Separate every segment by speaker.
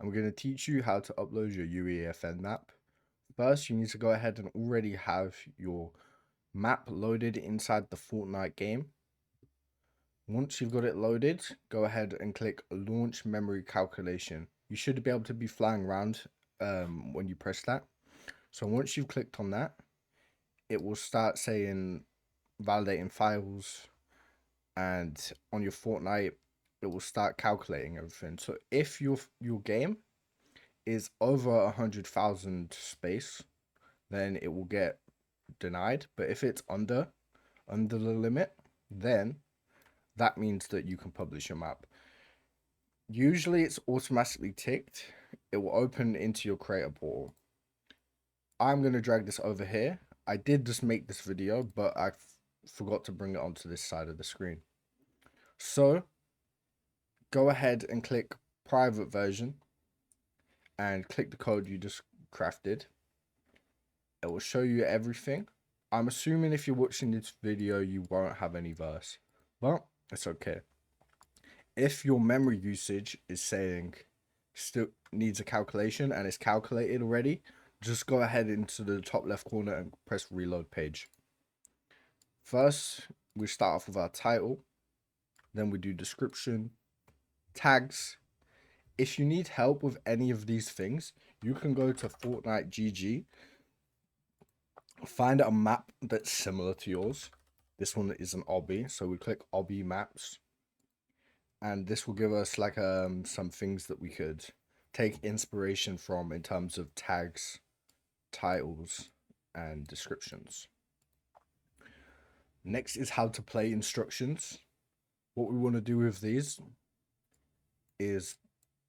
Speaker 1: I'm going to teach you how to upload your UEFN map. First, you need to go ahead and already have your map loaded inside the Fortnite game. Once you've got it loaded, go ahead and click Launch Memory Calculation. You should be able to be flying around when you press that. So once you've clicked on that, it will start saying validating files, and on your Fortnite, it will start calculating everything. So if your game is over 100,000 space, then it will get denied. But if it's under the limit, then that means that you can publish your map. Usually it's automatically ticked. It will open into your creator portal. I'm going to drag this over here. I did just make this video, but I forgot to bring it onto this side of the screen. So go ahead and click private version and click the code you just crafted. It will show you everything. I'm assuming if you're watching this video, you won't have any verse, but it's okay. If your memory usage is saying still needs a calculation and it's calculated already, just go ahead into the top left corner and press reload page. First, we start off with our title, then we do description, tags. If you need help with any of these things, you can go to Fortnite GG, find a map that's similar to yours. This one is an obby, so we click obby maps, and this will give us like some things that we could take inspiration from in terms of tags, titles, and descriptions. Next is how to play instructions. What we want to do with these is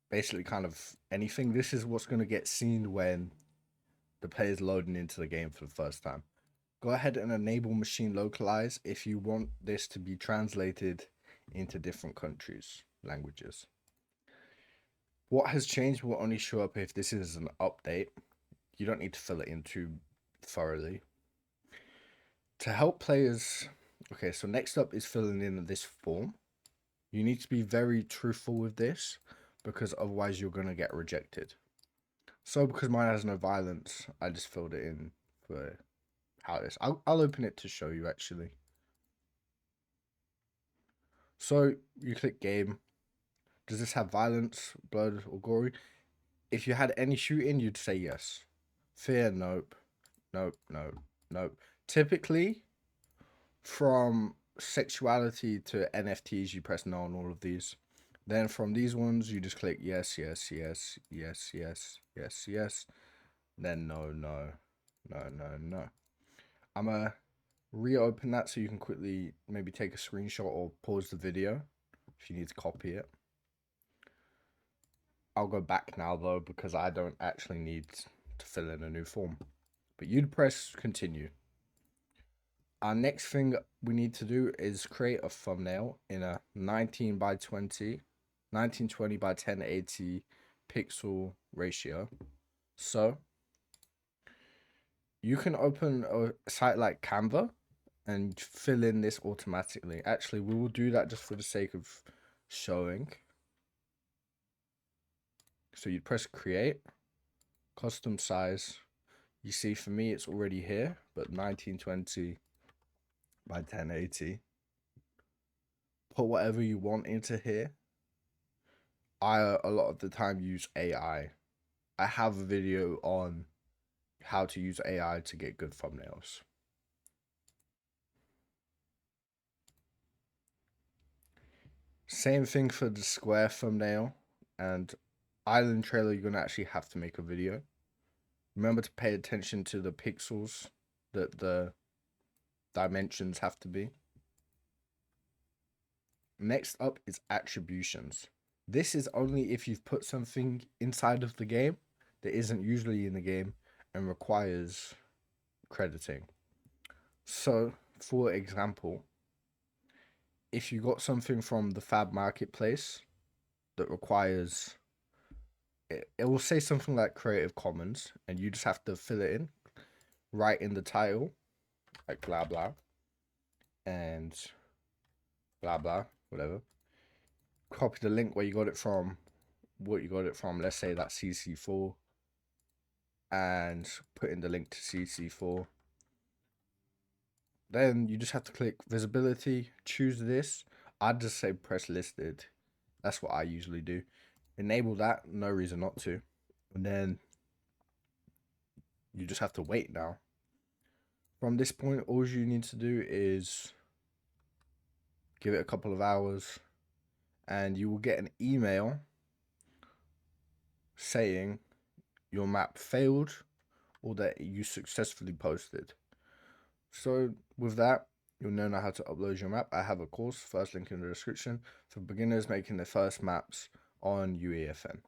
Speaker 1: basically kind of anything. This is what's going to get seen when the player is loading into the game for the first time. Go ahead and enable machine localize if you want this to be translated into different countries' languages. What has changed will only show up if this is an update. You don't need to fill it in too thoroughly. To help players, okay, so next up is filling in this form. You need to be very truthful with this because otherwise you're going to get rejected. So because mine has no violence, I just filled it in for how it is. I'll open it to show you actually. So you click game. Does this have violence, blood, or gory? If you had any shooting, you'd say yes. Fear, nope. Nope, nope, nope. Typically, from sexuality to NFTs, you press no on all of these. Then from these ones, you just click yes, yes, yes, yes, yes, yes, yes. Then no, no, no, no, no. I'm going to reopen that so you can quickly maybe take a screenshot or pause the video if you need to copy it. I'll go back now though because I don't actually need to fill in a new form. But you'd press continue. Our next thing we need to do is create a thumbnail in a 19 by 20, 1920 by 1080 pixel ratio. So you can open a site like Canva and fill in this automatically. Actually, we will do that just for the sake of showing. So you press create, custom size. You see for me it's already here, but 1920 by 1080. Put whatever you want into here. I a lot of the time use AI. I have a video on how to use AI to get good thumbnails. Same thing for the square thumbnail and island trailer. You're gonna actually have to make a video. Remember to pay attention to the pixels that the dimensions have to be. Next up is attributions. This is only if you've put something inside of the game that isn't usually in the game and requires crediting. So, for example, if you got something from the Fab Marketplace that requires, it will say something like Creative Commons, and you just have to fill it in, write in the title, like blah blah, and blah blah, whatever. Copy the link where you got it from, what you got it from. Let's say that's CC4, and put in the link to CC4. Then you just have to click visibility, choose this. I'd just say press listed. That's what I usually do. Enable that, no reason not to. And then you just have to wait now. From this point, all you need to do is give it a couple of hours and you will get an email saying your map failed or that you successfully posted. So with that, you'll know now how to upload your map. I have a course, first link in the description, for beginners making their first maps on UEFN.